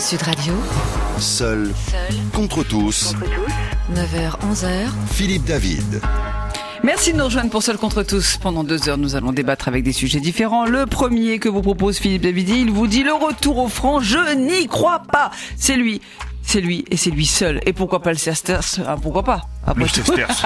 Sud Radio. Seul contre tous. 9h-11h. Philippe David. Merci de nous rejoindre pour Seul contre tous. Pendant 2 heures, nous allons débattre avec des sujets différents. Le premier que vous propose Philippe Davidi, il vous dit le retour au franc. Je n'y crois pas. C'est lui et c'est lui seul. Et pourquoi pas le sesterce? Pourquoi pas? Le sesterce.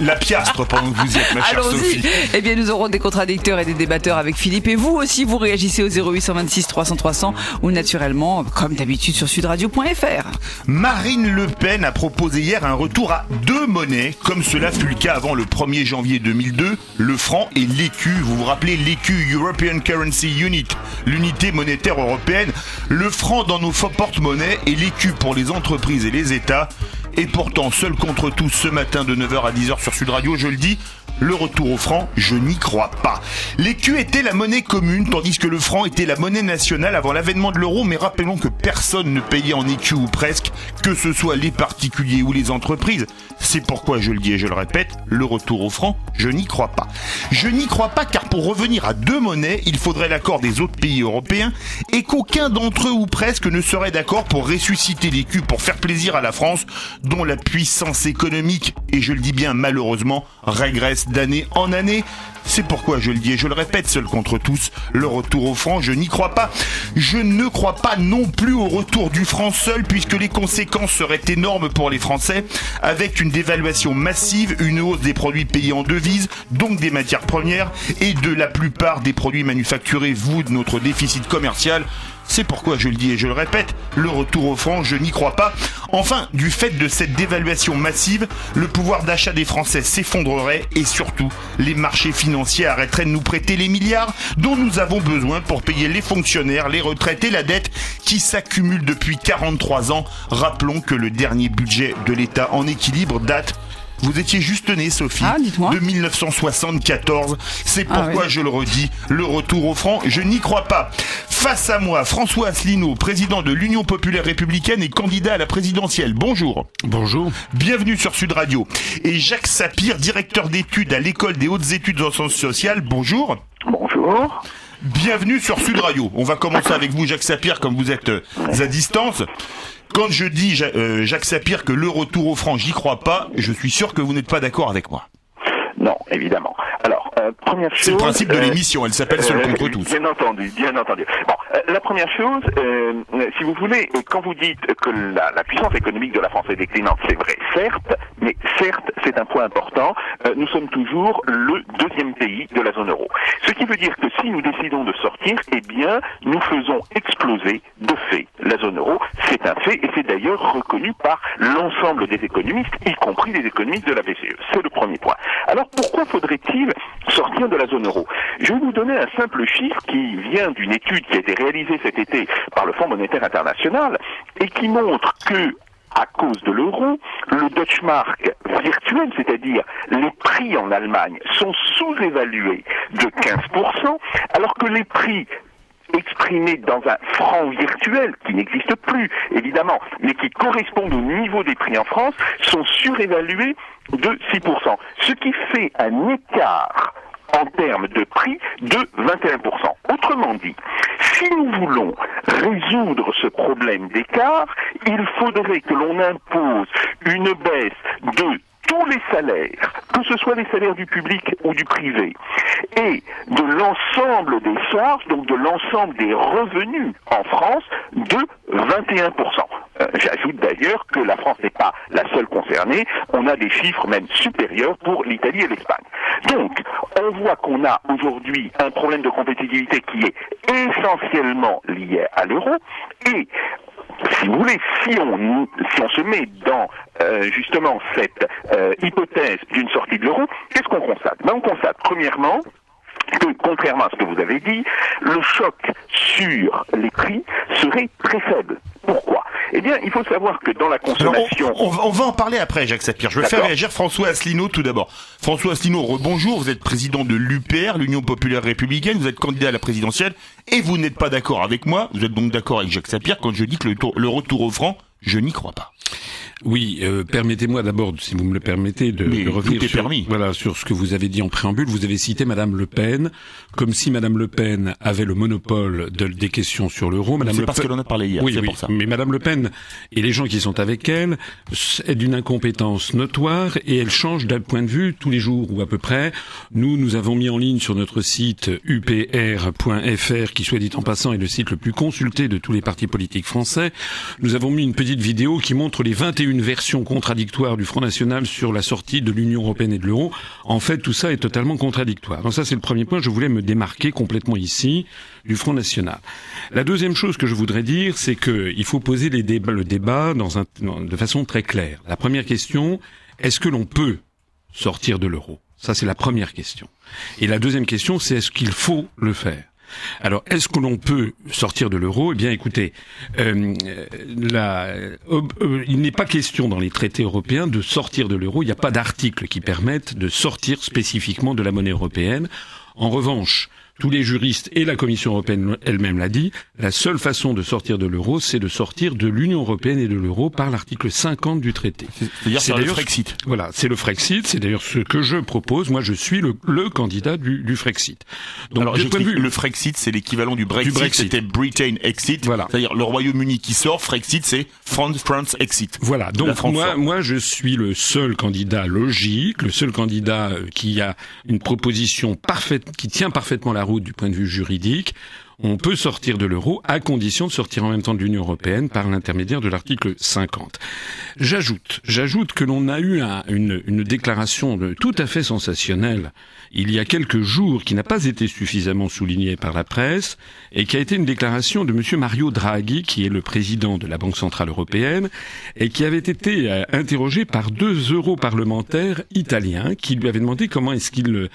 La piastre pendant que vous y êtes, ma chère Sophie. Eh bien, nous aurons des contradicteurs et des débatteurs avec Philippe. Et vous aussi, vous réagissez au 0826 300 300 ou naturellement, comme d'habitude, sur sudradio.fr. Marine Le Pen a proposé hier un retour à 2 monnaies, comme cela fut le cas avant le 1er janvier 2002, le franc et l'écu. Vous vous rappelez l'écu, European Currency Unit, l'unité monétaire européenne, le franc dans nos porte-monnaies et l'écu pour les entreprises et les États. Et pourtant, seul contre tous ce matin de 9h à 10h sur Sud Radio, je le dis, le retour au franc, je n'y crois pas. L'écu était la monnaie commune, tandis que le franc était la monnaie nationale avant l'avènement de l'euro, mais rappelons que personne ne payait en écu ou presque, que ce soit les particuliers ou les entreprises. C'est pourquoi je le dis et je le répète, le retour au franc, je n'y crois pas. Je n'y crois pas car pour revenir à 2 monnaies, il faudrait l'accord des autres pays européens et qu'aucun d'entre eux ou presque ne serait d'accord pour ressusciter l'écu pour faire plaisir à la France, dont la puissance économique, et je le dis bien malheureusement, régresse d'année en année. C'est pourquoi je le dis et je le répète, seul contre tous, le retour au franc, je n'y crois pas. Je ne crois pas non plus au retour du franc seul, puisque les conséquences seraient énormes pour les Français, avec une dévaluation massive, une hausse des produits payés en devises, donc des matières premières, et de la plupart des produits manufacturés, vous, de notre déficit commercial. C'est pourquoi je le dis et je le répète, le retour au franc, je n'y crois pas. Enfin, du fait de cette dévaluation massive, le pouvoir d'achat des Français s'effondrerait et surtout, les marchés financiers arrêteraient de nous prêter les milliards dont nous avons besoin pour payer les fonctionnaires, les retraites et la dette qui s'accumule depuis 43 ans. Rappelons que le dernier budget de l'État en équilibre date... Vous étiez juste née, Sophie, de 1974. C'est pourquoi je le redis, le retour au franc, je n'y crois pas. Face à moi, François Asselineau, président de l'Union populaire républicaine et candidat à la présidentielle. Bonjour. Bonjour. Bienvenue sur Sud Radio. Et Jacques Sapir, directeur d'études à l'École des hautes études en sciences sociales. Bonjour. Bonjour. Bienvenue sur Sud Radio. On va commencer avec vous, Jacques Sapir, comme vous êtes à distance. Quand je dis, Jacques Sapir, que le retour au franc, j'y crois pas, je suis sûr que vous n'êtes pas d'accord avec moi. Non, évidemment. Alors, première chose... C'est le principe de l'émission, elle s'appelle Seul contre tous. Bien entendu. Bon, la première chose, si vous voulez, quand vous dites que la puissance économique de la France est déclinante, c'est vrai, certes, mais certes, c'est un point important, nous sommes toujours le 2e pays de la zone euro. Ce qui veut dire que si nous décidons de sortir, eh bien, nous faisons exploser de fait la zone euro. C'est un fait, et c'est d'ailleurs reconnu par l'ensemble des économistes, y compris les économistes de la BCE. C'est le premier point. Alors, pourquoi faudrait-il sortir de la zone euro? Je vais vous donner un simple chiffre qui vient d'une étude qui a été réalisée cet été par le Fonds monétaire international et qui montre que, à cause de l'euro, le Deutschmark virtuel, c'est-à-dire les prix en Allemagne, sont sous-évalués de 15%, alors que les prix exprimés dans un franc virtuel, qui n'existe plus, évidemment, mais qui correspondent au niveau des prix en France, sont surévalués de 6%. Ce qui fait un écart en termes de prix de 21%. Autrement dit, si nous voulons résoudre ce problème d'écart, il faudrait que l'on impose une baisse de tous les salaires, que ce soit les salaires du public ou du privé, et de l'ensemble des charges, donc de l'ensemble des revenus en France, de 21%. J'ajoute d'ailleurs que la France n'est pas la seule concernée, on a des chiffres même supérieurs pour l'Italie et l'Espagne. Donc, on voit qu'on a aujourd'hui un problème de compétitivité qui est essentiellement lié à l'euro, et si vous voulez, si on se met dans justement cette hypothèse d'une sortie de l'euro, qu'est-ce qu'on constate? On constate premièrement que, contrairement à ce que vous avez dit, le choc sur les prix serait très faible. Pourquoi? Eh bien, il faut savoir que dans la consommation... On va en parler après, Jacques Sapir. Je vais faire réagir François Asselineau tout d'abord. François Asselineau, rebonjour. Vous êtes président de l'UPR, l'Union populaire républicaine. Vous êtes candidat à la présidentielle et vous n'êtes pas d'accord avec moi. Vous êtes donc d'accord avec Jacques Sapir quand je dis que le retour au franc, je n'y crois pas. Oui, permettez-moi d'abord, si vous me le permettez, de revenir sur ce que vous avez dit en préambule. Vous avez cité Madame Le Pen, comme si Madame Le Pen avait le monopole des questions sur l'euro. C'est parce qu'elle en a parlé hier, oui, c'est pour ça. Mais Madame Le Pen et les gens qui sont avec elle est d'une incompétence notoire et elle change d'un point de vue tous les jours ou à peu près. Nous avons mis en ligne sur notre site upr.fr, qui soit dit en passant est le site le plus consulté de tous les partis politiques français. Nous avons mis une petite vidéo qui montre les 21 versions contradictoires du Front National sur la sortie de l'Union Européenne et de l'euro. En fait, tout ça est totalement contradictoire. Donc ça, c'est le premier point. Je voulais me démarquer complètement ici du Front National. La deuxième chose que je voudrais dire, c'est qu'il faut poser le débat de façon très claire. La première question, est-ce que l'on peut sortir de l'euro? Ça, c'est la première question. Et la deuxième question, c'est est-ce qu'il faut le faire? Alors, est-ce que l'on peut sortir de l'euro? Eh bien, écoutez, il n'est pas question dans les traités européens de sortir de l'euro. Il n'y a pas d'article qui permette de sortir spécifiquement de la monnaie européenne. En revanche, tous les juristes et la Commission européenne elle-même l'a dit, la seule façon de sortir de l'euro, c'est de sortir de l'Union européenne et de l'euro par l'article 50 du traité. C'est d'ailleurs le Frexit. Voilà, c'est le Frexit, c'est d'ailleurs ce que je propose. Moi, je suis le candidat du Frexit. Donc, alors, le Frexit, c'est l'équivalent du Brexit. C'était Britain Exit. Voilà. C'est-à-dire le Royaume-Uni qui sort, Frexit, c'est France Exit. Voilà. Donc, moi, je suis le seul candidat logique, le seul candidat qui a une proposition parfaite, qui tient parfaitement la route du point de vue juridique. On peut sortir de l'euro à condition de sortir en même temps de l'Union européenne par l'intermédiaire de l'article 50. J'ajoute que l'on a eu une déclaration tout à fait sensationnelle il y a quelques jours qui n'a pas été suffisamment soulignée par la presse et qui a été une déclaration de monsieur Mario Draghi, qui est le président de la Banque centrale européenne et qui avait été interrogé par 2 europarlementaires italiens qui lui avaient demandé comment est-ce qu'il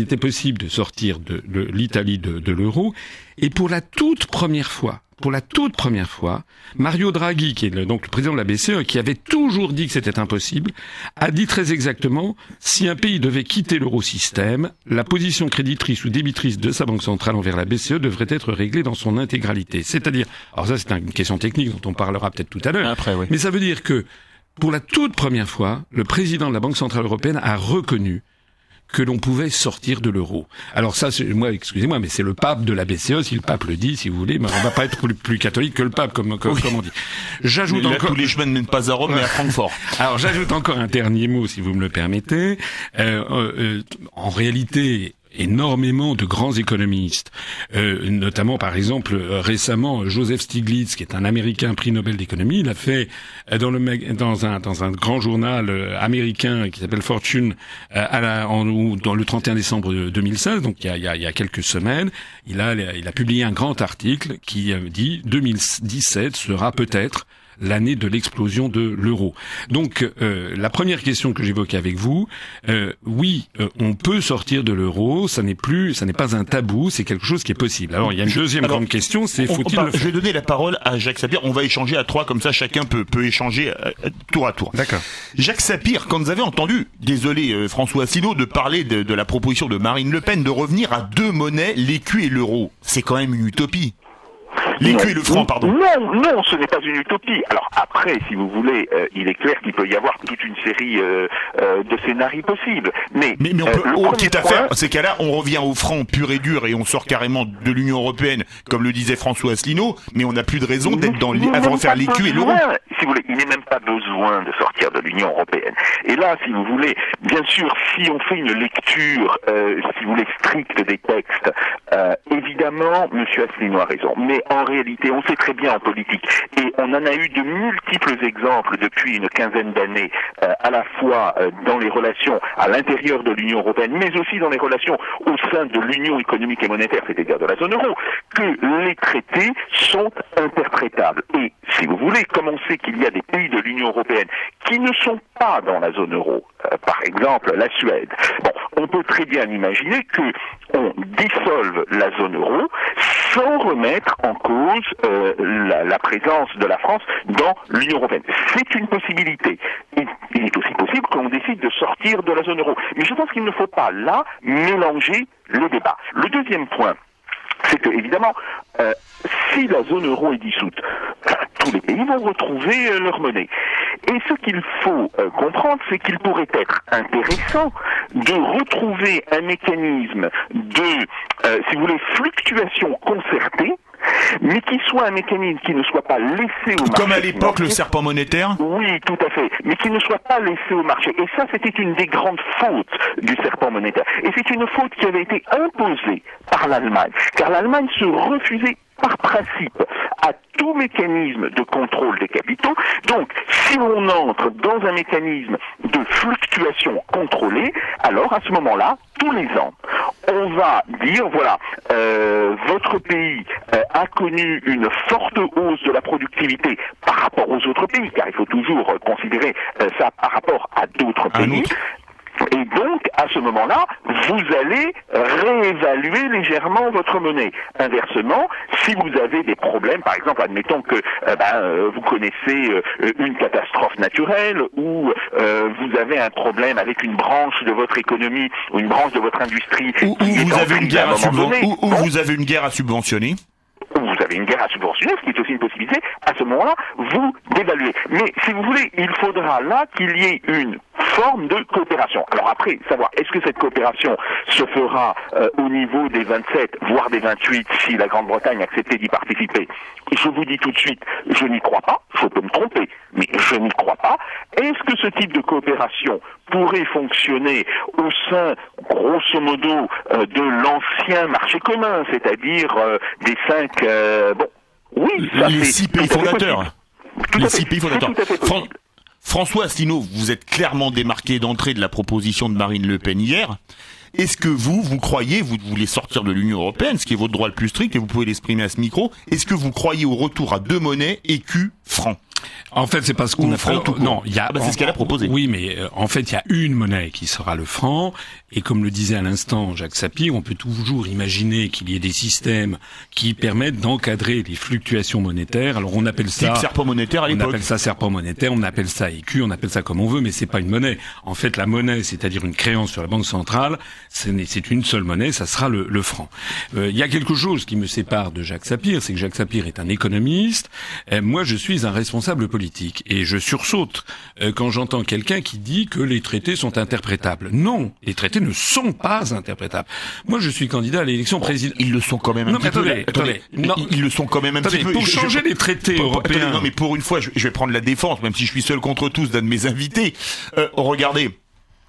était possible de sortir de l'Italie de l'euro. Et pour la toute première fois, Mario Draghi, qui est donc le président de la BCE, qui avait toujours dit que c'était impossible, a dit très exactement, si un pays devait quitter l'eurosystème, la position créditrice ou débitrice de sa banque centrale envers la BCE devrait être réglée dans son intégralité. C'est-à-dire, alors ça c'est une question technique dont on parlera peut-être tout à l'heure, après, oui. Mais ça veut dire que, pour la toute première fois, le président de la Banque centrale européenne a reconnu que l'on pouvait sortir de l'euro. Alors ça, excusez-moi, mais c'est le pape de la BCE, si le pape le dit, si vous voulez, mais on va pas être plus catholique que le pape, comme on dit. J'ajoute encore... tous les chemins ne mènent pas à Rome, mais à Francfort. Alors j'ajoute encore un dernier mot, si vous me le permettez. En réalité... énormément de grands économistes, notamment par exemple récemment Joseph Stiglitz, qui est un Américain prix Nobel d'économie, il a fait dans un grand journal américain qui s'appelle Fortune dans le 31 décembre 2016, donc il y a quelques semaines, il a publié un grand article qui dit 2017 sera peut-être l'année de l'explosion de l'euro. Donc, la première question que j'évoquais avec vous, on peut sortir de l'euro, ça n'est pas un tabou, c'est quelque chose qui est possible. Alors, il y a une deuxième grande question, c'est faut-il le faire? Je vais donner la parole à Jacques Sapir, on va échanger à 3, comme ça chacun peut échanger tour à tour. D'accord. Jacques Sapir, quand vous avez entendu, désolé François Asselineau, de parler de la proposition de Marine Le Pen de revenir à 2 monnaies, l'écu et l'euro, c'est quand même une utopie. L'écu et le franc, pardon. Non, ce n'est pas une utopie. Alors après, si vous voulez, il est clair qu'il peut y avoir toute une série de scénarios possibles. Mais on peut, quitte à faire, ces cas-là, on revient au franc pur et dur et on sort carrément de l'Union européenne, comme le disait François Asselineau, mais on n'a plus de raison d'être avant de faire l'écu et l'euro. Si vous voulez, il n'est même pas besoin de sortir de l'Union européenne. Et là, si vous voulez, bien sûr, si on fait une lecture, si vous voulez, stricte des textes, évidemment, monsieur Asselineau a raison. Mais en réalité, on sait très bien en politique, et on en a eu de multiples exemples depuis une quinzaine d'années, à la fois dans les relations à l'intérieur de l'Union européenne, mais aussi dans les relations au sein de l'Union économique et monétaire, c'est-à-dire de la zone euro, que les traités sont interprétables. Et si vous voulez, comme on sait qu'il y a des pays de l'Union européenne qui ne sont pas dans la zone euro, par exemple la Suède, on peut très bien imaginer que on dissolve la zone euro sans remettre en cause la présence de la France dans l'Union européenne. C'est une possibilité. Il est aussi possible qu'on décide de sortir de la zone euro. Mais je pense qu'il ne faut pas là mélanger les débats. Le deuxième point, c'est que évidemment, si la zone euro est dissoute, tous les pays vont retrouver leur monnaie. Et ce qu'il faut comprendre, c'est qu'il pourrait être intéressant de retrouver un mécanisme de, si vous voulez, fluctuation concertée, mais qui soit un mécanisme qui ne soit pas laissé au marché. Comme à l'époque le serpent monétaire ? Oui, tout à fait, mais qui ne soit pas laissé au marché. Et ça, c'était une des grandes fautes du serpent monétaire. Et c'est une faute qui avait été imposée par l'Allemagne, car l'Allemagne se refusait par principe à tout mécanisme de contrôle des capitaux. Donc, si on entre dans un mécanisme de fluctuation contrôlée, alors à ce moment-là, tous les ans, on va dire, voilà, votre pays a connu une forte hausse de la productivité par rapport aux autres pays, car il faut toujours considérer ça par rapport à d'autres pays. Et donc, à ce moment-là, vous allez réévaluer légèrement votre monnaie. Inversement, si vous avez des problèmes, par exemple, admettons que vous connaissez une catastrophe naturelle ou vous avez un problème avec une branche de votre économie ou une branche de votre industrie, ou vous avez une guerre à subventionner, ou vous avez une guerre à subventionner. Vous avez une guerre à subventionner, ce qui est aussi une possibilité, à ce moment-là, vous d'évaluer. Mais si vous voulez, il faudra là qu'il y ait une forme de coopération. Alors après, savoir, est-ce que cette coopération se fera au niveau des 27, voire des 28, si la Grande-Bretagne acceptait d'y participer? Je vous dis tout de suite, je n'y crois pas, je peux me tromper, mais je n'y crois pas. Est-ce que ce type de coopération pourrait fonctionner au sein, grosso modo, de l'ancien marché commun, c'est-à-dire des 5... oui, ça, les 6 pays fondateurs. Les 6 pays fondateurs. François Asselineau, vous êtes clairement démarqué d'entrée de la proposition de Marine Le Pen hier. Est-ce que vous croyez, vous voulez sortir de l'Union Européenne, ce qui est votre droit le plus strict, et vous pouvez l'exprimer à ce micro, est-ce que vous croyez au retour à 2 monnaies, écu, franc? En fait, c'est parce qu'on a franc tout court. Non, il y a. C'est ce qu'elle a proposé. Oui, mais en fait, il y a une monnaie qui sera le franc. Et comme le disait à l'instant Jacques Sapir, on peut toujours imaginer qu'il y ait des systèmes qui permettent d'encadrer les fluctuations monétaires. Alors on appelle ça serpent monétaire à l'époque. On appelle ça serpent monétaire, on appelle ça écu, on appelle ça comme on veut, mais c'est pas une monnaie. En fait, la monnaie, c'est-à-dire une créance sur la banque centrale, c'est une seule monnaie, ça sera le franc. Il y a quelque chose qui me sépare de Jacques Sapir, c'est que Jacques Sapir est un économiste. Moi, je suis un responsable politique et je sursaute quand j'entends quelqu'un qui dit que les traités sont interprétables. Non, les traités ne sont pas interprétables. Moi, je suis candidat à l'élection présidentielle. Ils le sont quand même un petit peu. Attendez. Ils le sont quand même un petit peu. Pour changer les traités européens. Non, mais pour une fois, je vais prendre la défense, même si je suis seul contre tous d'un de mes invités. Regardez.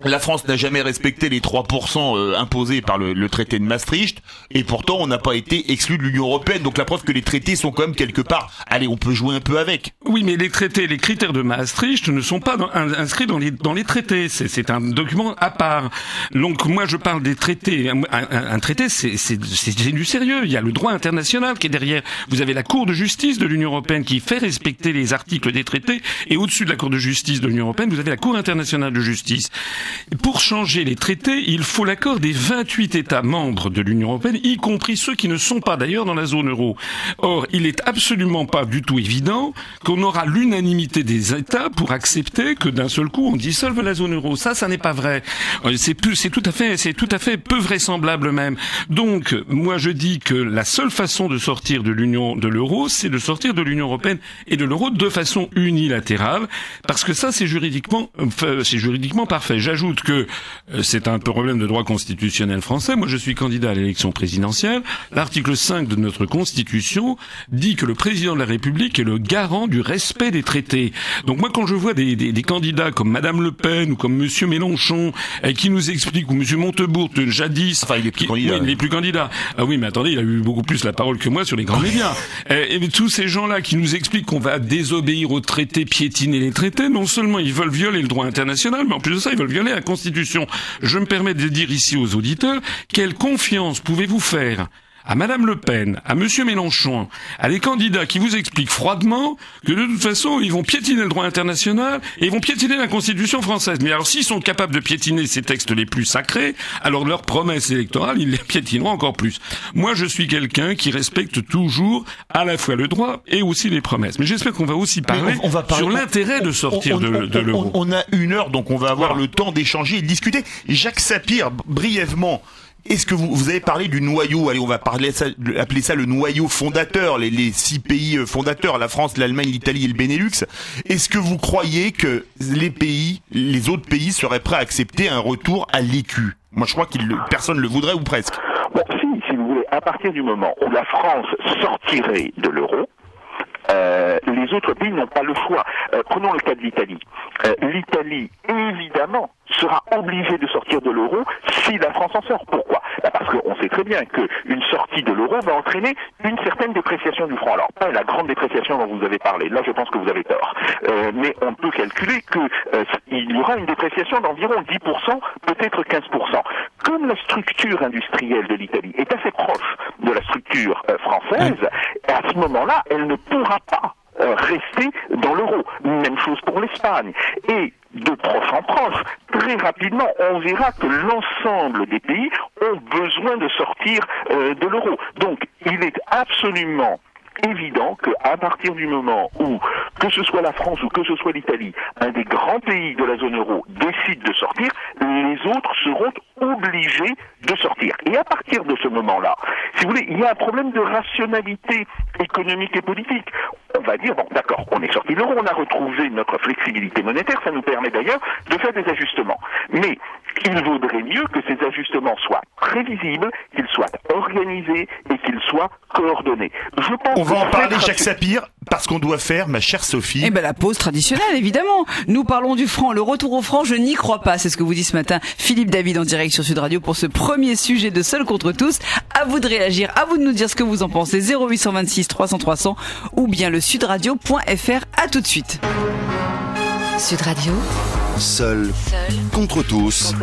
La France n'a jamais respecté les 3% imposés par le traité de Maastricht, et pourtant on n'a pas été exclu de l'Union Européenne. Donc la preuve que les traités sont quand même quelque part. Allez, on peut jouer un peu avec. Oui, mais les traités, les critères de Maastricht ne sont pas inscrits dans les traités. C'est un document à part. Donc moi je parle des traités. Un traité, c'est du sérieux. Il y a le droit international qui est derrière. Vous avez la Cour de justice de l'Union Européenne qui fait respecter les articles des traités, et au-dessus de la Cour de justice de l'Union Européenne, vous avez la Cour internationale de justice. Pour changer les traités, il faut l'accord des 28 États membres de l'Union européenne, y compris ceux qui ne sont pas d'ailleurs dans la zone euro. Or, il est absolument pas du tout évident qu'on aura l'unanimité des États pour accepter que d'un seul coup on dissolve la zone euro. Ça n'est pas vrai. C'est tout à fait peu vraisemblable même. Donc, moi je dis que la seule façon de sortir de l'euro, c'est de sortir de l'Union européenne et de l'euro de façon unilatérale, parce que ça c'est juridiquement parfait. J'ajoute que c'est un problème de droit constitutionnel français. Moi, je suis candidat à l'élection présidentielle. L'article 5 de notre Constitution dit que le président de la République est le garant du respect des traités. Donc moi, quand je vois des candidats comme Madame Le Pen ou comme Monsieur Mélenchon qui nous expliquent, ou Monsieur Montebourg, jadis... Enfin, il est plus candidat. Oui, il est plus candidat. Ah oui, mais attendez, il a eu beaucoup plus la parole que moi sur les grands médias. Et tous ces gens-là qui nous expliquent qu'on va désobéir aux traités, piétiner les traités, non seulement ils veulent violer le droit international, mais en plus de ça, ils veulent violer la Constitution. Je me permets de dire ici aux auditeurs, quelle confiance pouvez-vous faire à Madame Le Pen, à Monsieur Mélenchon, à des candidats qui vous expliquent froidement que de toute façon, ils vont piétiner le droit international et ils vont piétiner la Constitution française. Mais alors, s'ils sont capables de piétiner ces textes les plus sacrés, alors leurs promesses électorales, ils les piétineront encore plus. Moi, je suis quelqu'un qui respecte toujours à la fois le droit et aussi les promesses. Mais j'espère qu'on va aussi parler, sur l'intérêt de sortir de l'euro. On a 1 heure, donc on va avoir le temps d'échanger et de discuter. Jacques Sapir, brièvement, est-ce que vous avez parlé du noyau, allez, on va appeler ça le noyau fondateur, les 6 pays fondateurs, la France, l'Allemagne, l'Italie et le Benelux. Est-ce que vous croyez que les autres pays seraient prêts à accepter un retour à l'écu? Moi, je crois que personne ne le voudrait, ou presque. Bon, si vous voulez, à partir du moment où la France sortirait de l'euro, les autres pays n'ont pas le choix. Prenons le cas de l'Italie. L'Italie, évidemment, sera obligée de sortir de l'euro si la France en sort. Pourquoi? Parce qu'on sait très bien qu'une sortie de l'euro va entraîner une certaine dépréciation du franc. Alors, pas la grande dépréciation dont vous avez parlé. Là, je pense que vous avez tort. Mais on peut calculer qu'il y aura une dépréciation d'environ 10%, peut-être 15%. Comme la structure industrielle de l'Italie est assez proche de la structure française, à ce moment-là, elle ne pourra pas rester dans l'euro. Même chose pour l'Espagne. Et de proche en proche, très rapidement, on verra que l'ensemble des pays ont besoin de sortir de l'euro. Donc, il est absolument évident qu'à partir du moment où, que ce soit la France ou que ce soit l'Italie, un des grands pays de la zone euro décide de sortir, les autres seront obligés de sortir. Et à partir de ce moment-là, si vous voulez, il y a un problème de rationalité économique et politique. On va dire, bon, d'accord, on est sorti de l'euro, on a retrouvé notre flexibilité monétaire, ça nous permet d'ailleurs de faire des ajustements. Mais il vaudrait mieux que ces ajustements soient prévisibles, qu'ils soient organisés et qu'ils soient coordonnés. Je pense on va en parler, Jacques Sapir, parce qu'on doit faire, ma chère Sophie. Eh ben, la pause traditionnelle, évidemment. Nous parlons du franc, le retour au franc, je n'y crois pas. C'est ce que vous dit ce matin Philippe David en direct sur Sud Radio pour ce premier sujet de Seul contre tous. À vous de réagir, à vous de nous dire ce que vous en pensez. 0826 300 300 ou bien le sudradio.fr. À tout de suite. Sud Radio. Seul contre tous.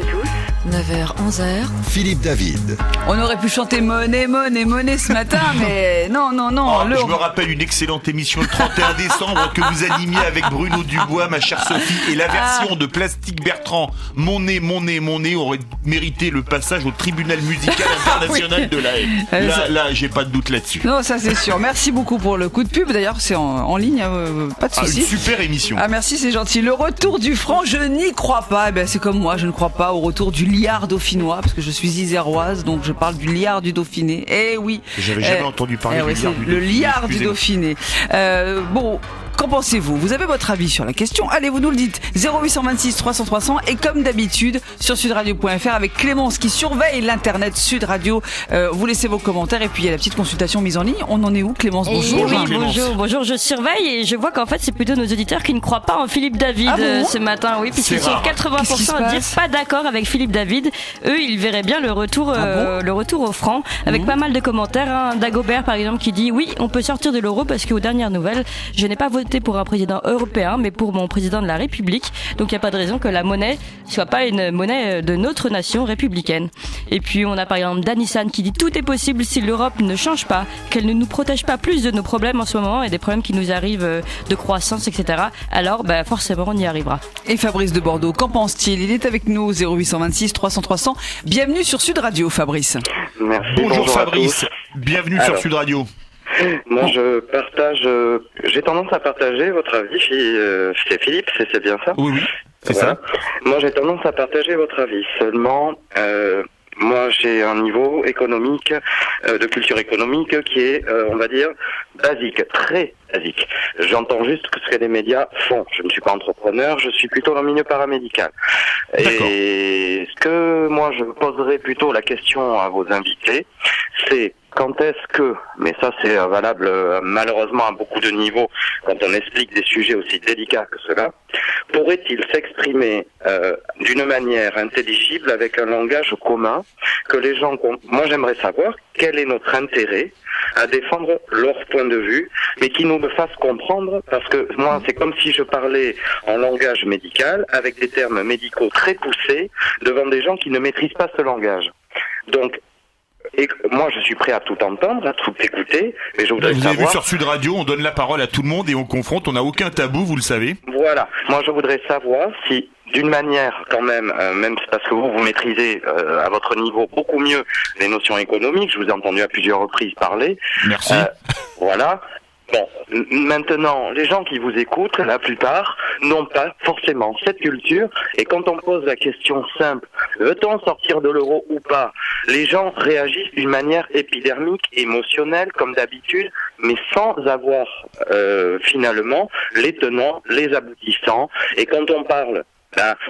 9h, 11h. Philippe David. On aurait pu chanter Monnaie, Monnaie, Monnaie ce matin, mais non. Je me rappelle une excellente émission le 31 décembre que vous animiez avec Bruno Dubois, ma chère Sophie, et la version de Plastique Bertrand, Mon nez, mon nez, mon nez, aurait mérité le passage au tribunal musical international de la Haye. Là, j'ai pas de doute là-dessus. Non, ça c'est sûr. Merci beaucoup pour le coup de pub. D'ailleurs, c'est en ligne, pas de souci. Une super émission. Ah merci, c'est gentil. Le retour du franc, je n'y crois pas. Eh ben, c'est comme moi, je ne crois pas au retour du liard dauphinois, parce que je suis iséroise, donc je parle du liard du Dauphiné. Eh oui. J'avais jamais entendu parler du liard du Dauphiné. Le liard du Dauphiné. Bon. Qu'en pensez-vous? Vous avez votre avis sur la question? Allez, vous nous le dites. 0826 300 300 et comme d'habitude sur sudradio.fr avec Clémence qui surveille l'internet Sud Radio. Vous laissez vos commentaires et puis il y a la petite consultation mise en ligne. On en est où, Clémence? Bonjour. Oui, bonjour. Je surveille et je vois qu'en fait c'est plutôt nos auditeurs qui ne croient pas en Philippe David ce matin. Oui, puisqu'ils sont 80% à dire pas d'accord avec Philippe David. Eux, ils verraient bien le retour au franc avec pas mal de commentaires. Dagobert par exemple qui dit oui, on peut sortir de l'euro parce qu'aux dernières nouvelles, je n'ai pas voté pour un président européen, mais pour mon président de la République. Donc il n'y a pas de raison que la monnaie soit pas une monnaie de notre nation républicaine. Et puis on a par exemple Danissan qui dit tout est possible si l'Europe ne change pas, qu'elle ne nous protège pas plus de nos problèmes en ce moment et des problèmes qui nous arrivent de croissance, etc. Alors forcément on y arrivera. Et Fabrice de Bordeaux, qu'en pense-t-il? Il est avec nous 0826 300 300. Bienvenue sur Sud Radio, Fabrice. Merci. Bonjour Fabrice, bienvenue sur Sud Radio. Moi, j'ai tendance à partager votre avis, c'est Philippe, c'est bien ça? Oui, c'est ça. Moi, j'ai tendance à partager votre avis. Seulement, moi, j'ai un niveau économique, de culture économique qui est, on va dire, basique, très basique. J'entends juste ce que les médias font. Je ne suis pas entrepreneur, je suis plutôt dans le milieu paramédical. Et ce que moi, je poserais plutôt la question à vos invités, c'est quand est-ce que, mais ça c'est valable malheureusement à beaucoup de niveaux quand on explique des sujets aussi délicats que cela, pourrait-il s'exprimer d'une manière intelligible avec un langage commun que les gens... Moi j'aimerais savoir quel est notre intérêt à défendre leur point de vue, mais qui nous le fasse comprendre, parce que moi c'est comme si je parlais en langage médical avec des termes médicaux très poussés devant des gens qui ne maîtrisent pas ce langage. Donc et moi, je suis prêt à tout entendre, à tout écouter, mais je voudrais savoir... Vous avez vu sur Sud Radio, on donne la parole à tout le monde et on confronte, on n'a aucun tabou, vous le savez. Voilà. Moi, je voudrais savoir si, d'une manière quand même, même parce que vous maîtrisez à votre niveau beaucoup mieux les notions économiques, je vous ai entendu à plusieurs reprises parler. Merci. Voilà. Bon, maintenant, les gens qui vous écoutent, la plupart, n'ont pas forcément cette culture. Et quand on pose la question simple, veut-on sortir de l'euro ou pas, les gens réagissent d'une manière épidermique, émotionnelle, comme d'habitude, mais sans avoir finalement les tenants, les aboutissants. Et quand on parle,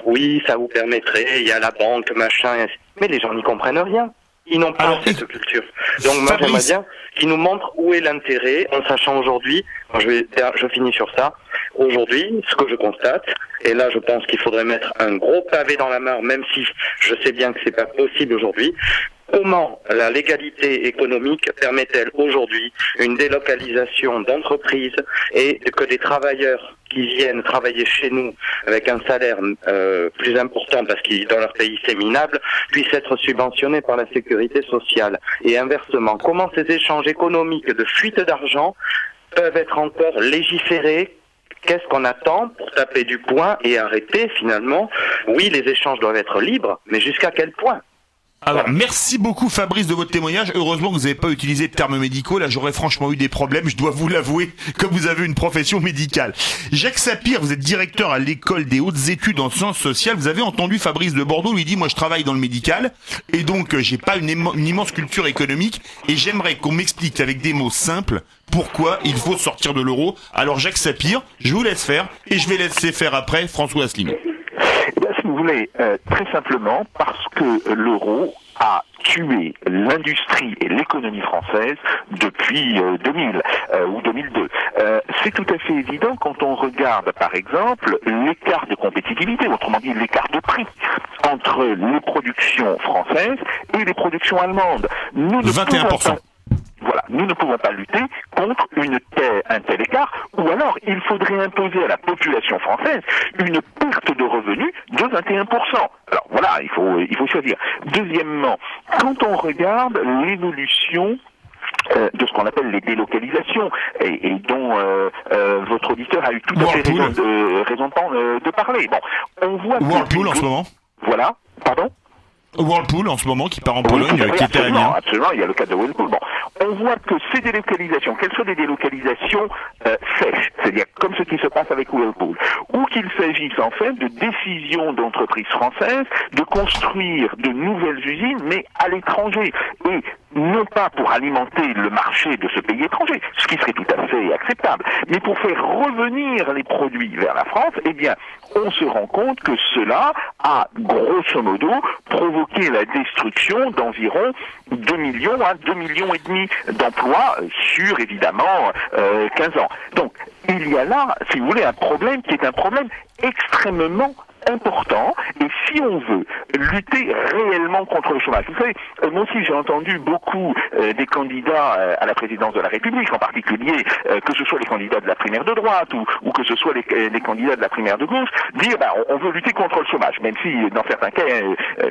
oui, ça vous permettrait, il y a la banque, machin, mais les gens n'y comprennent rien. Ils n'ont pas cette culture. Donc moi j'aimerais bien qu'ils nous montrent où est l'intérêt, en sachant aujourd'hui, je finis sur ça, aujourd'hui, ce que je constate, et là je pense qu'il faudrait mettre un gros pavé dans la mare, même si je sais bien que c'est pas possible aujourd'hui. Comment la légalité économique permet-elle aujourd'hui une délocalisation d'entreprises et que des travailleurs qui viennent travailler chez nous avec un salaire plus important parce qu'ils dans leur pays c'est minable puissent être subventionnés par la sécurité sociale? Et inversement, comment ces échanges économiques de fuite d'argent peuvent être encore légiférés? Qu'est-ce qu'on attend pour taper du poing et arrêter finalement? Oui, les échanges doivent être libres, mais jusqu'à quel point? Alors, merci beaucoup Fabrice de votre témoignage. Heureusement que vous n'avez pas utilisé de termes médicaux. Là, j'aurais franchement eu des problèmes, je dois vous l'avouer, comme vous avez une profession médicale. Jacques Sapir, vous êtes directeur à l'école des hautes études en sciences sociales. Vous avez entendu Fabrice de Bordeaux, lui dit, moi je travaille dans le médical, et donc j'ai pas une immense culture économique, et j'aimerais qu'on m'explique avec des mots simples pourquoi il faut sortir de l'euro. Alors Jacques Sapir, je vous laisse faire, et je vais laisser faire après François Asselineau. Si vous voulez, très simplement parce que l'euro a tué l'industrie et l'économie française depuis 2000 ou 2002. C'est tout à fait évident quand on regarde, par exemple, l'écart de compétitivité, autrement dit l'écart de prix entre les productions françaises et les productions allemandes. Nous ne 21%. Voilà, nous ne pouvons pas lutter contre un tel écart, ou alors il faudrait imposer à la population française une perte de revenus de 21%. Alors voilà, il faut choisir. Deuxièmement, quand on regarde l'évolution de ce qu'on appelle les délocalisations, et dont votre auditeur a eu tout à fait raison de parler. Bon, on voit Whirlpool en ce moment. Voilà, pardon. Whirlpool en ce moment qui part en Pologne, qui est terrien. Absolument, il y a le cas de Whirlpool. Bon, on voit que ces délocalisations, qu'elles soient des délocalisations sèches, c'est-à-dire comme ce qui se passe avec Whirlpool, ou qu'il s'agisse en fait de décisions d'entreprises françaises de construire de nouvelles usines, mais à l'étranger, et non pas pour alimenter le marché de ce pays étranger, ce qui serait tout à fait acceptable, mais pour faire revenir les produits vers la France, eh bien, on se rend compte que cela a, grosso modo, provoqué la destruction d'environ 2 millions à 2,5 millions d'emplois sur, évidemment, 15 ans. Donc, il y a là, si vous voulez, un problème qui est un problème extrêmement important, et si on veut lutter réellement contre le chômage, vous savez, moi aussi j'ai entendu beaucoup des candidats à la présidence de la République, en particulier que ce soit les candidats de la primaire de droite ou que ce soit les candidats de la primaire de gauche, dire on veut lutter contre le chômage, même si dans certains cas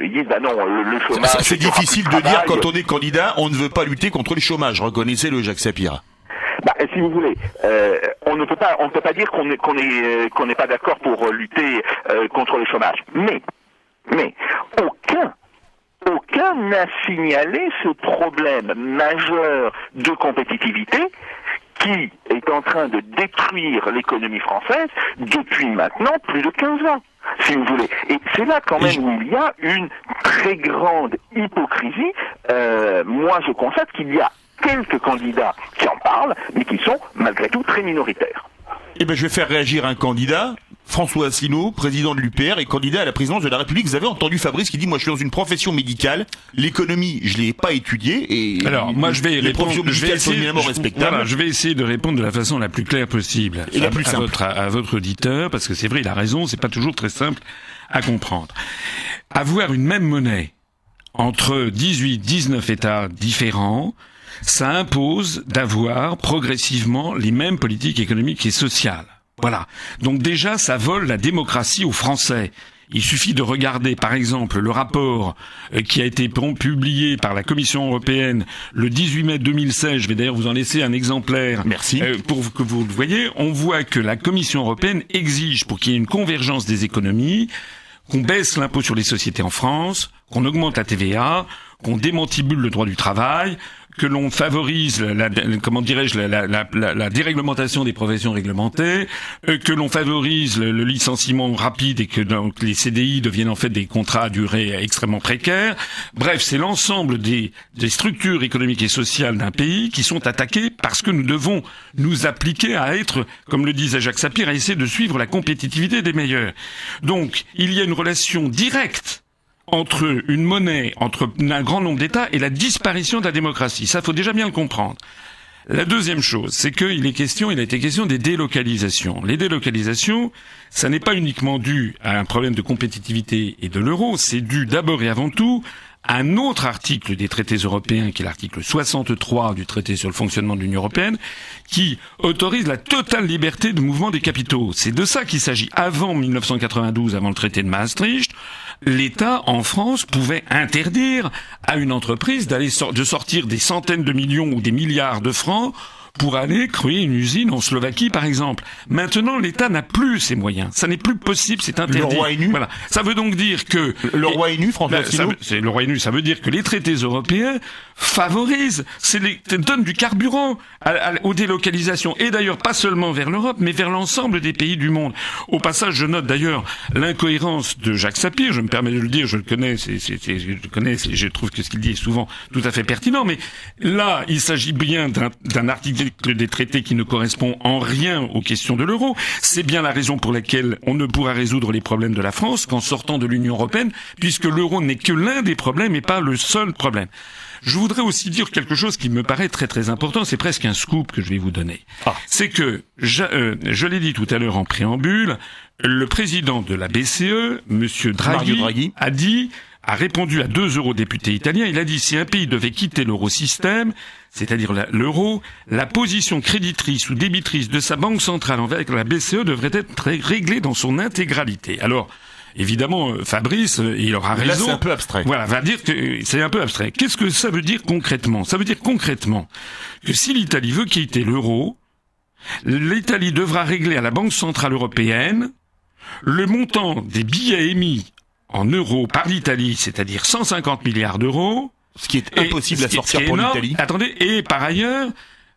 ils disent non, le chômage... C'est difficile de dire quand on est candidat, on ne veut pas lutter contre le chômage, reconnaissez-le Jacques Sapir. Si vous voulez, on ne peut pas dire qu'on n'est pas d'accord pour lutter contre le chômage. Mais aucun n'a signalé ce problème majeur de compétitivité qui est en train de détruire l'économie française depuis maintenant plus de 15 ans. Si vous voulez. Et c'est là quand même où il y a une très grande hypocrisie. Moi je constate qu'il y a quelques candidats qui en parlent, mais qui sont malgré tout très minoritaires. Eh ben, je vais faire réagir un candidat, François Asselineau, président de l'UPR et candidat à la présidence de la République. Vous avez entendu Fabrice qui dit, moi je suis dans une profession médicale, l'économie je l'ai pas étudiée, et alors moi je vais répondre, je vais essayer de répondre de la façon la plus claire possible et la plus simple à votre auditeur, parce que c'est vrai, il a raison, c'est pas toujours très simple à comprendre. Avoir une même monnaie entre 18, 19 États différents, ça impose d'avoir progressivement les mêmes politiques économiques et sociales. Voilà. Donc déjà, ça vole la démocratie aux Français. Il suffit de regarder, par exemple, le rapport qui a été publié par la Commission européenne le 18 mai 2016. Je vais d'ailleurs vous en laisser un exemplaire. Merci. Pour que vous le voyez. On voit que la Commission européenne exige, pour qu'il y ait une convergence des économies, qu'on baisse l'impôt sur les sociétés en France, qu'on augmente la TVA, qu'on démantibule le droit du travail, que l'on favorise la déréglementation des professions réglementées, que l'on favorise le licenciement rapide et que donc les CDI deviennent en fait des contrats à durée extrêmement précaires. Bref, c'est l'ensemble des structures économiques et sociales d'un pays qui sont attaquées parce que nous devons nous appliquer à être, comme le disait Jacques Sapir, à essayer de suivre la compétitivité des meilleurs. Donc, il y a une relation directe entre une monnaie, entre un grand nombre d'États et la disparition de la démocratie. Ça, faut déjà bien le comprendre. La deuxième chose, c'est il a été question des délocalisations. Les délocalisations, ça n'est pas uniquement dû à un problème de compétitivité et de l'euro, c'est dû d'abord et avant tout à un autre article des traités européens, qui est l'article 63 du traité sur le fonctionnement de l'Union européenne, qui autorise la totale liberté de mouvement des capitaux. C'est de ça qu'il s'agit. Avant 1992, avant le traité de Maastricht, l'État, en France, pouvait interdire à une entreprise de sortir des centaines de millions ou des milliards de francs pour aller créer une usine en Slovaquie, par exemple. Maintenant, l'État n'a plus ces moyens. Ça n'est plus possible, c'est interdit. Le roi est nu. Voilà. Ça veut donc dire que... Le roi est nu, François Asselineau. Le roi est nu, ça veut dire que les traités européens favorisent, donnent du carburant aux délocalisations. Et d'ailleurs, pas seulement vers l'Europe, mais vers l'ensemble des pays du monde. Au passage, je note d'ailleurs l'incohérence de Jacques Sapir. Je me permets de le dire, je le connais, je trouve que ce qu'il dit est souvent tout à fait pertinent. Mais là, il s'agit bien d'un article des traités qui ne correspond en rien aux questions de l'euro. C'est bien la raison pour laquelle on ne pourra résoudre les problèmes de la France qu'en sortant de l'Union européenne, puisque l'euro n'est que l'un des problèmes et pas le seul problème. Je voudrais aussi dire quelque chose qui me paraît très très important, c'est presque un scoop que je vais vous donner. C'est que, je l'ai dit tout à l'heure en préambule, le président de la BCE, Monsieur Draghi, a répondu à 2 eurodéputés italiens. Il a dit, si un pays devait quitter l'eurosystème, c'est-à-dire l'euro, la position créditrice ou débitrice de sa banque centrale envers la BCE devrait être réglée dans son intégralité. Alors, évidemment, Fabrice, il aura raison. Là, c'est un peu abstrait. Voilà, va dire que c'est un peu abstrait. Qu'est-ce que ça veut dire concrètement? Ça veut dire concrètement que si l'Italie veut quitter l'euro, l'Italie devra régler à la Banque centrale européenne le montant des billets émis en euros par l'Italie, c'est-à-dire 150 milliards d'euros. Ce qui est impossible à sortir pour l'Italie. Attendez, et par ailleurs,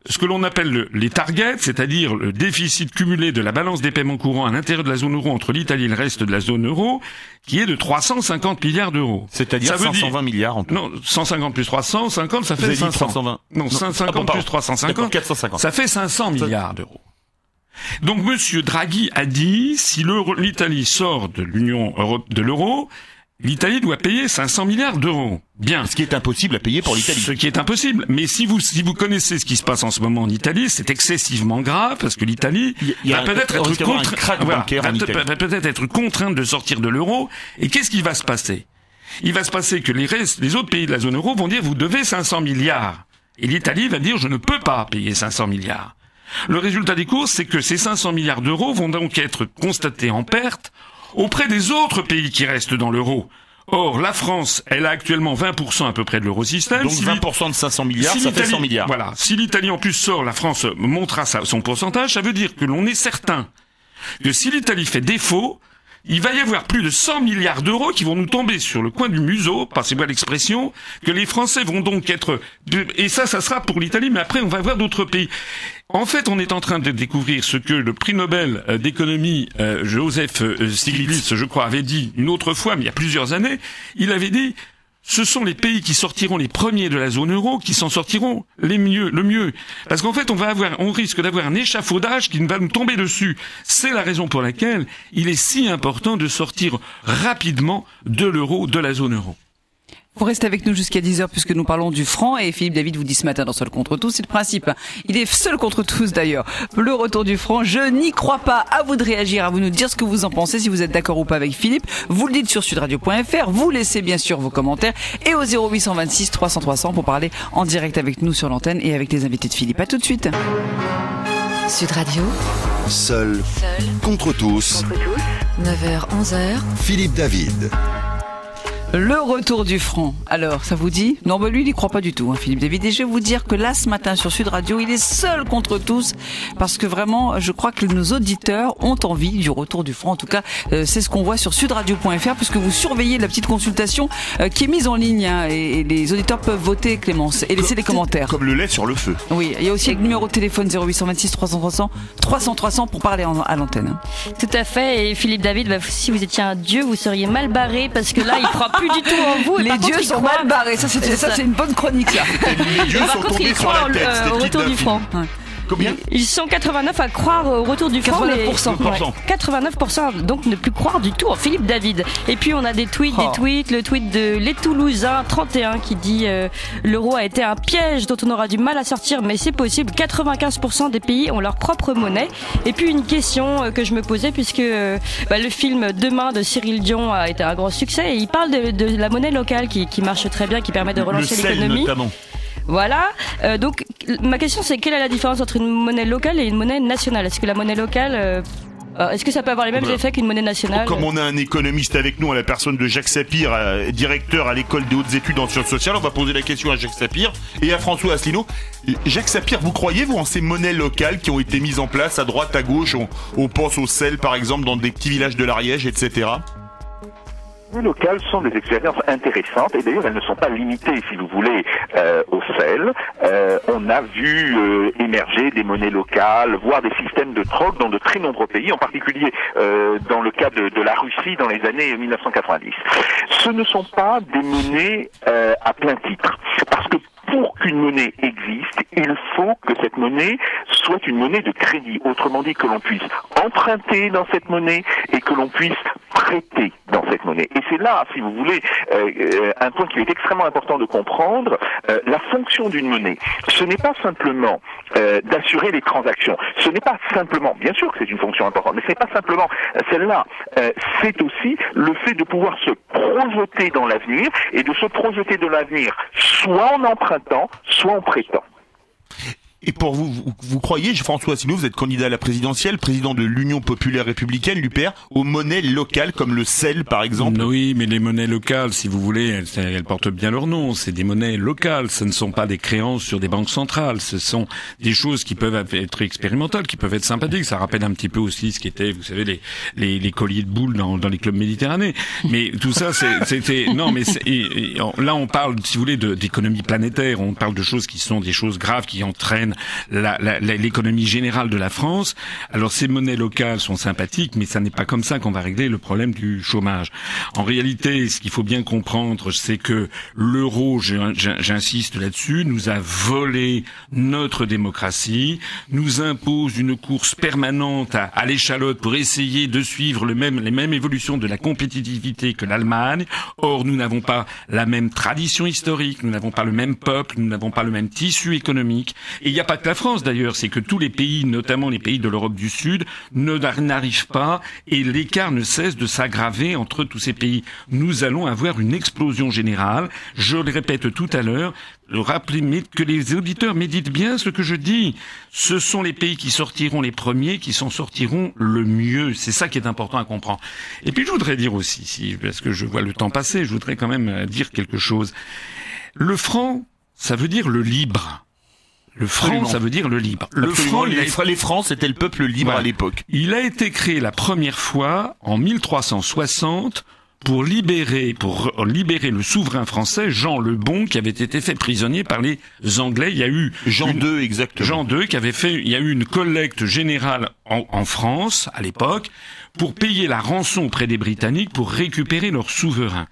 ce que l'on appelle les targets, c'est-à-dire le déficit cumulé de la balance des paiements courants à l'intérieur de la zone euro entre l'Italie et le reste de la zone euro, qui est de 350 milliards d'euros. C'est-à-dire 520 milliards en tout. Non, 150 plus 350, ça fait 500. 320. Non, 150 plus 350, 450. Ça fait 500 milliards d'euros. Donc Monsieur Draghi a dit, si l'Italie sort de l'euro, l'Italie doit payer 500 milliards d'euros. Bien. Ce qui est impossible à payer pour l'Italie. Ce qui est impossible. Mais si vous connaissez ce qui se passe en ce moment en Italie, c'est excessivement grave parce que l'Italie va peut-être être contrainte de sortir de l'euro. Et qu'est-ce qui va se passer? Il va se passer que les autres pays de la zone euro vont dire vous devez 500 milliards. Et l'Italie va dire je ne peux pas payer 500 milliards. Le résultat des courses, c'est que ces 500 milliards d'euros vont donc être constatés en perte auprès des autres pays qui restent dans l'euro. Or, la France, elle a actuellement 20% à peu près de l'eurosystème. Donc 20% de 500 milliards, ça fait 100 milliards. Voilà. Si l'Italie en plus sort, la France montera son pourcentage, ça veut dire que l'on est certain que si l'Italie fait défaut, il va y avoir plus de 100 milliards d'euros qui vont nous tomber sur le coin du museau, passez-moi l'expression, que les Français vont donc être... Et ça sera pour l'Italie, mais après on va voir d'autres pays. En fait, on est en train de découvrir ce que le prix Nobel d'économie, Joseph Stiglitz, je crois, avait dit une autre fois, mais il y a plusieurs années. Il avait dit... Ce sont les pays qui sortiront les premiers de la zone euro qui s'en sortiront le mieux. Parce qu'en fait, on risque d'avoir un échafaudage qui va nous tomber dessus. C'est la raison pour laquelle il est si important de sortir rapidement de l'euro, de la zone euro. Vous restez avec nous jusqu'à 10h puisque nous parlons du franc et Philippe David vous dit ce matin dans Seul contre tous, c'est le principe. Il est seul contre tous d'ailleurs. Le retour du franc, je n'y crois pas. À vous de réagir, à vous de nous dire ce que vous en pensez, si vous êtes d'accord ou pas avec Philippe. Vous le dites sur sudradio.fr, vous laissez bien sûr vos commentaires et au 0826 300 300 pour parler en direct avec nous sur l'antenne et avec les invités de Philippe. À tout de suite. Sud Radio. Seul contre tous. 9h, 11h. Philippe David. Le retour du franc. Alors, ça vous dit? Non, lui, il n'y croit pas du tout, Philippe David. Et je vais vous dire que là, ce matin, sur Sud Radio, il est seul contre tous. Parce que vraiment, je crois que nos auditeurs ont envie du retour du franc. En tout cas, c'est ce qu'on voit sur sudradio.fr, puisque vous surveillez la petite consultation qui est mise en ligne. Et les auditeurs peuvent voter, Clémence, et laisser des commentaires. Comme le lait sur le feu. Oui, il y a aussi le numéro de téléphone 0826 300 300 pour parler à l'antenne. Tout à fait. Et Philippe David, si vous étiez un dieu, vous seriez mal barré, parce que là, il croit plus du tout en vous. Les dieux sont mal barrés. Ça, c'est une bonne chronique, ça. Les dieux sont tombés sur la tête. Au retour du franc. Combien? Ils sont 89 à croire au retour du franc. 89%. 89%, donc ne plus croire du tout en Philippe David. Et puis on a des tweets, le tweet de Les Toulousains 31 qui dit l'euro a été un piège dont on aura du mal à sortir, mais c'est possible. 95% des pays ont leur propre monnaie. Et puis une question que je me posais, puisque le film Demain de Cyril Dion a été un gros succès, et il parle de la monnaie locale qui marche très bien, qui permet de relancer l'économie. Notamment. Voilà, donc ma question c'est quelle est la différence entre une monnaie locale et une monnaie nationale? Est-ce que la monnaie locale, est-ce que ça peut avoir les mêmes effets qu'une monnaie nationale? Comme on a un économiste avec nous, à la personne de Jacques Sapir, directeur à l'école des hautes études en sciences sociales, on va poser la question à Jacques Sapir et à François Asselineau. Jacques Sapir, vous croyez, vous, en ces monnaies locales qui ont été mises en place à droite, à gauche? On pense au sel, par exemple, dans des petits villages de l'Ariège, etc. Les locales sont des expériences intéressantes, et d'ailleurs elles ne sont pas limitées, si vous voulez, au sel. On a vu émerger des monnaies locales, voire des systèmes de troc dans de très nombreux pays, en particulier dans le cas de la Russie dans les années 1990. Ce ne sont pas des monnaies à plein titre, parce que pour qu'une monnaie existe, il faut que cette monnaie soit une monnaie de crédit. Autrement dit, que l'on puisse emprunter dans cette monnaie et que l'on puisse prêter dans cette monnaie. Et c'est là, si vous voulez, un point qui est extrêmement important de comprendre, la fonction d'une monnaie. Ce n'est pas simplement d'assurer les transactions. Ce n'est pas simplement, bien sûr que c'est une fonction importante, mais ce n'est pas simplement celle-là. C'est aussi le fait de pouvoir se projeter dans l'avenir, et de se projeter dans l'avenir soit en empruntant, soit en prêtant. Et pour vous croyez, François Asselineau, vous êtes candidat à la présidentielle, président de l'Union populaire républicaine, l'UPR, aux monnaies locales comme le sel, par exemple? Oui, mais les monnaies locales, si vous voulez, elles portent bien leur nom. C'est des monnaies locales. Ce ne sont pas des créances sur des banques centrales. Ce sont des choses qui peuvent être expérimentales, qui peuvent être sympathiques. Ça rappelle un petit peu aussi ce qu'étaient, vous savez, les colliers de boules dans les clubs méditerranéens. Mais tout ça, c'était, non, mais là, on parle, si vous voulez, d'économie planétaire. On parle de choses qui sont des choses graves, qui entraînent l'économie générale de la France. Alors ces monnaies locales sont sympathiques, mais ça n'est pas comme ça qu'on va régler le problème du chômage. En réalité, ce qu'il faut bien comprendre, c'est que l'euro, j'insiste là-dessus, nous a volé notre démocratie, nous impose une course permanente à l'échalote pour essayer de suivre les mêmes évolutions de la compétitivité que l'Allemagne. Or, nous n'avons pas la même tradition historique, nous n'avons pas le même peuple, nous n'avons pas le même tissu économique. Et il n'y a pas que la France d'ailleurs, c'est que tous les pays, notamment les pays de l'Europe du Sud, n'arrivent pas, et l'écart ne cesse de s'aggraver entre tous ces pays. Nous allons avoir une explosion générale. Je le répète tout à l'heure, rappelez que les auditeurs méditent bien ce que je dis. Ce sont les pays qui sortiront les premiers, qui s'en sortiront le mieux. C'est ça qui est important à comprendre. Et puis je voudrais dire aussi, parce que je vois le temps passer, je voudrais quand même dire quelque chose. Le franc, ça veut dire le libre. Le franc, absolument, ça veut dire le libre. Le franc, les Francs, c'était le peuple libre, voilà, à l'époque. Il a été créé la première fois en 1360 pour libérer le souverain français Jean le Bon, qui avait été fait prisonnier par les Anglais. Il y a eu Jean II, exactement. Jean II qui avait fait, il y a eu une collecte générale en France à l'époque pour payer la rançon auprès des Britanniques pour récupérer leur souverain.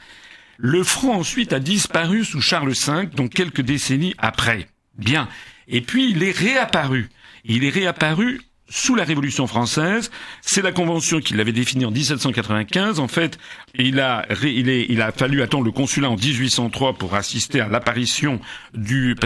Le franc ensuite a disparu sous Charles V, donc quelques décennies après. Bien. Et puis il est réapparu. Il est réapparu sous la Révolution française. C'est la Convention qui l'avait défini en 1795. En fait, il a fallu attendre le consulat en 1803 pour assister à l'apparition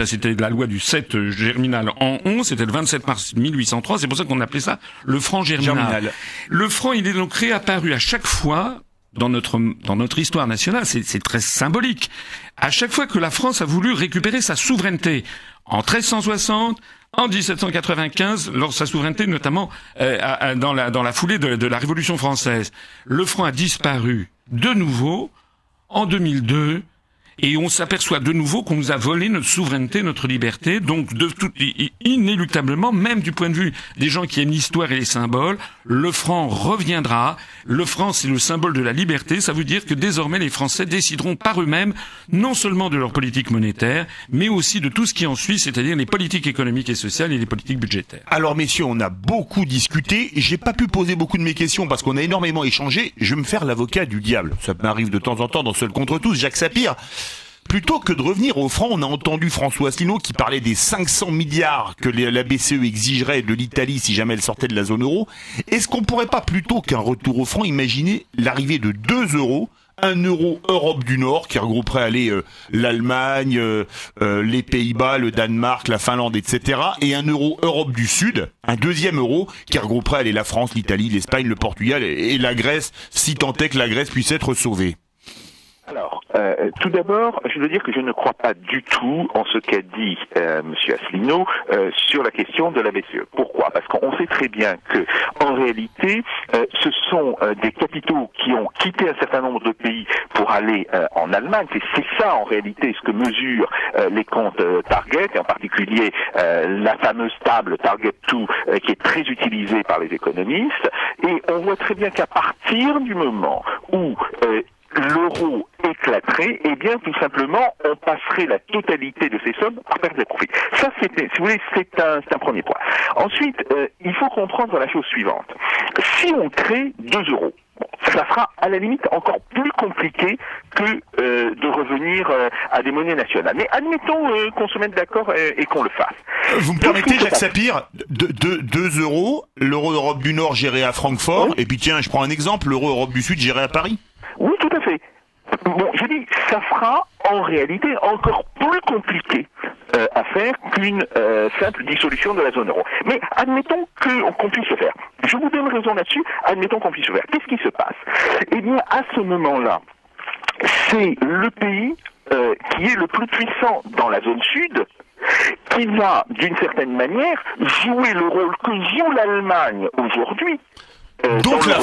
c'était la loi du 7 germinal en 11. C'était le 27 mars 1803. C'est pour ça qu'on appelait ça le franc germinal. Le franc, il est donc réapparu à chaque fois dans notre histoire nationale. C'est très symbolique. À chaque fois que la France a voulu récupérer sa souveraineté, en 1360, en 1795, lors de sa souveraineté, notamment dans la foulée de la Révolution française, le franc a disparu de nouveau en 2002. Et on s'aperçoit de nouveau qu'on nous a volé notre souveraineté, notre liberté, donc inéluctablement, même du point de vue des gens qui aiment l'histoire et les symboles, le franc reviendra. Le franc, c'est le symbole de la liberté. Ça veut dire que désormais, les Français décideront par eux-mêmes, non seulement de leur politique monétaire, mais aussi de tout ce qui en suit, c'est-à-dire les politiques économiques et sociales et les politiques budgétaires. Alors messieurs, on a beaucoup discuté. J'ai pas pu poser beaucoup de mes questions parce qu'on a énormément échangé. Je vais me faire l'avocat du diable. Ça m'arrive de temps en temps dans Seul contre tous. Jacques Sapir. Plutôt que de revenir au franc, on a entendu François Asselineau qui parlait des 500 milliards que la BCE exigerait de l'Italie si jamais elle sortait de la zone euro. Est-ce qu'on pourrait pas, plutôt qu'un retour au franc, imaginer l'arrivée de 2 euros, 1 euro Europe du Nord qui regrouperait l'Allemagne, les Pays-Bas, le Danemark, la Finlande, etc. et 1 euro Europe du Sud, un deuxième euro qui regrouperait la France, l'Italie, l'Espagne, le Portugal et la Grèce, si tant est que la Grèce puisse être sauvée. Alors, tout d'abord, je veux dire que je ne crois pas du tout en ce qu'a dit Monsieur Asselineau sur la question de la BCE. Pourquoi ? Parce qu'on sait très bien que, en réalité, ce sont des capitaux qui ont quitté un certain nombre de pays pour aller en Allemagne. C'est ça, en réalité, ce que mesurent les comptes Target, et en particulier la fameuse table Target 2, qui est très utilisée par les économistes. Et on voit très bien qu'à partir du moment où l'euro éclaterait, eh bien, tout simplement, on passerait la totalité de ces sommes par perte des profits. Ça, si vous voulez, c'est un premier point. Ensuite, il faut comprendre la chose suivante. Si on crée 2 euros, ça sera à la limite encore plus compliqué que de revenir à des monnaies nationales. Mais admettons qu'on se mette d'accord et qu'on le fasse. Vous me permettez, Jacques Sapir, 2 euros, l'euro Europe du Nord géré à Francfort, et puis tiens, je prends un exemple, l'euro Europe du Sud géré à Paris. Oui, tout à fait. Bon, je dis, ça sera en réalité encore plus compliqué à faire qu'une simple dissolution de la zone euro. Mais admettons qu'on puisse le faire. Je vous donne raison là-dessus, admettons qu'on puisse le faire. Qu'est-ce qui se passe ? Eh bien, à ce moment-là, c'est le pays qui est le plus puissant dans la zone sud qui va, d'une certaine manière, jouer le rôle que joue l'Allemagne aujourd'hui. Donc la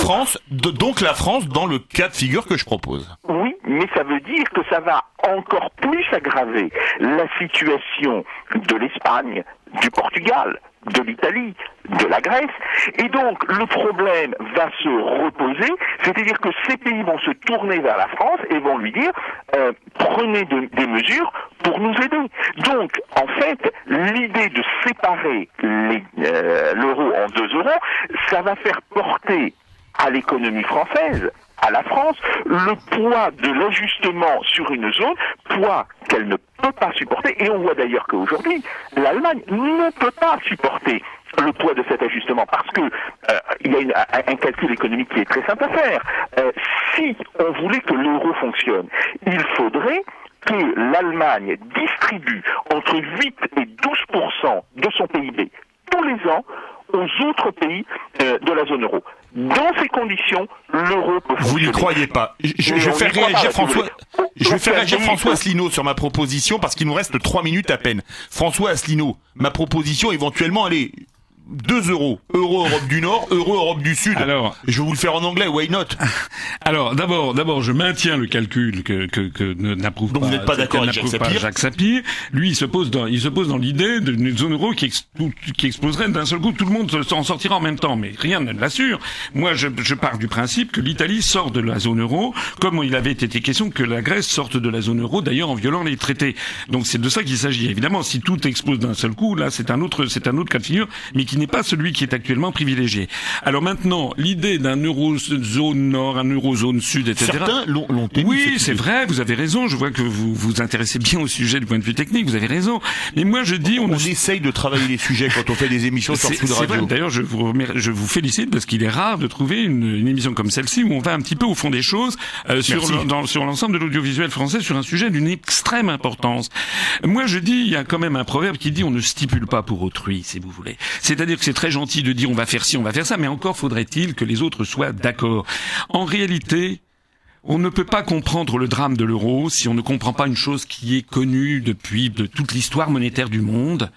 France dans le cas de figure que je propose. Oui, mais ça veut dire que ça va encore plus aggraver la situation de l'Espagne, du Portugal, de l'Italie, de la Grèce, et donc le problème va se reposer, c'est-à-dire que ces pays vont se tourner vers la France et vont lui dire prenez des mesures pour nous aider. Donc, en fait, l'idée de séparer l'euro en 2 euros, ça va faire porter à l'économie française, à la France, le poids de l'ajustement sur une zone, poids qu'elle ne peut pas supporter. Et on voit d'ailleurs qu'aujourd'hui, l'Allemagne ne peut pas supporter le poids de cet ajustement parce que il y a un calcul économique qui est très simple à faire. Si on voulait que l'euro fonctionne, il faudrait que l'Allemagne distribue entre 8 et 12% de son PIB tous les ans aux autres pays de la zone euro. Dans ces conditions, l'euro peut fonctionner. Vous n'y croyez pas. Je vais faire réagir François Asselineau sur ma proposition parce qu'il nous reste 3 minutes à peine. François Asselineau, ma proposition éventuellement, allez, 2 euros. Euro Europe du Nord, euro Europe du Sud. Alors, je vais vous le faire en anglais, why not? Alors, d'abord, je maintiens le calcul que n'approuve pas. Donc vous n'êtes pas d'accord avec Jacques Sapir. Lui, il se pose dans l'idée d'une zone euro qui exploserait d'un seul coup. Tout le monde en sortira en même temps, mais rien ne l'assure. Moi, je pars du principe que l'Italie sort de la zone euro, comme il avait été question que la Grèce sorte de la zone euro, d'ailleurs en violant les traités. Donc c'est de ça qu'il s'agit. Évidemment, si tout explose d'un seul coup, là, c'est un autre cas de figure, mais qui n'est pas celui qui est actuellement privilégié. Alors maintenant, l'idée d'un eurozone nord, un eurozone sud, etc. Certains l'ont tenu. Oui, c'est vrai, vous avez raison. Je vois que vous vous intéressez bien au sujet du point de vue technique, vous avez raison. Mais moi, je dis... On essaye de travailler les sujets quand on fait des émissions sur Sud Radio. C'est vrai, d'ailleurs, je vous félicite parce qu'il est rare de trouver une émission comme celle-ci où on va un petit peu au fond des choses sur l'ensemble de l'audiovisuel français sur un sujet d'une extrême importance. Moi, je dis, il y a quand même un proverbe qui dit on ne stipule pas pour autrui, si vous voulez. C'est-à-dire que c'est très gentil de dire on va faire ci, on va faire ça, mais encore faudrait-il que les autres soient d'accord. En réalité, on ne peut pas comprendre le drame de l'euro si on ne comprend pas une chose qui est connue depuis de toute l'histoire monétaire du monde,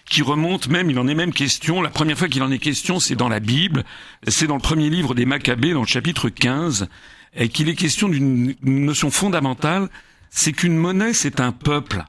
qui remonte même, il en est même question, la première fois qu'il en est question, c'est dans la Bible, c'est dans le premier livre des Maccabées, dans le chapitre 15, et qu'il est question d'une notion fondamentale, c'est qu'une monnaie, c'est un peuple.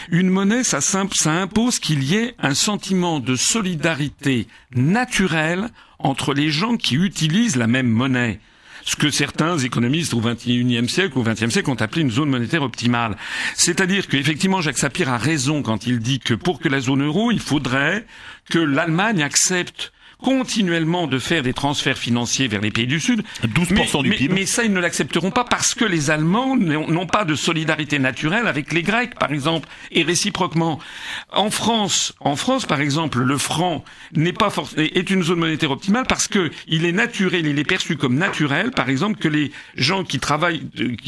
Une monnaie, ça impose qu'il y ait un sentiment de solidarité naturelle entre les gens qui utilisent la même monnaie. Ce que certains économistes au XXIe siècle, ont appelé une zone monétaire optimale. C'est-à-dire qu'effectivement, Jacques Sapir a raison quand il dit que pour que la zone euro, il faudrait que l'Allemagne accepte continuellement de faire des transferts financiers vers les pays du Sud. 12% du PIB. Mais ça, ils ne l'accepteront pas parce que les Allemands n'ont pas de solidarité naturelle avec les Grecs, par exemple, et réciproquement. En France, par exemple, le franc est une zone monétaire optimale parce que il est naturel, il est perçu comme naturel, par exemple, que les gens qui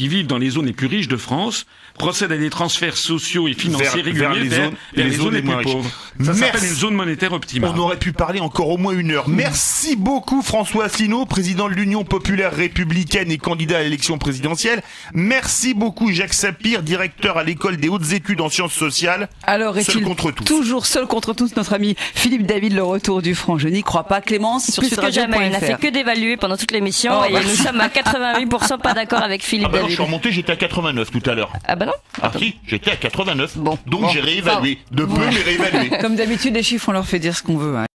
vivent dans les zones les plus riches de France procèdent à des transferts sociaux et financiers réguliers vers les zones les plus pauvres. Ça s'appelle une zone monétaire optimale. On aurait pu parler encore au moins une heure. Merci beaucoup François Asselineau, président de l'Union populaire républicaine et candidat à l'élection présidentielle. Merci beaucoup Jacques Sapir, directeur à l'école des hautes études en sciences sociales. Alors est-il toujours seul contre tous, notre ami Philippe David, le retour du franc? Je n'y crois pas. Clémence sur sudradio.fr. Il n'a fait que d'évaluer pendant toute l'émission et nous sommes à 88% pas d'accord avec Philippe David. Non, je suis remonté, j'étais à 89 tout à l'heure. Ah bah non. Ah si, j'étais à 89. Donc j'ai réévalué. De peu, mais réévalué. Comme d'habitude, les chiffres, on leur fait dire ce qu'on veut.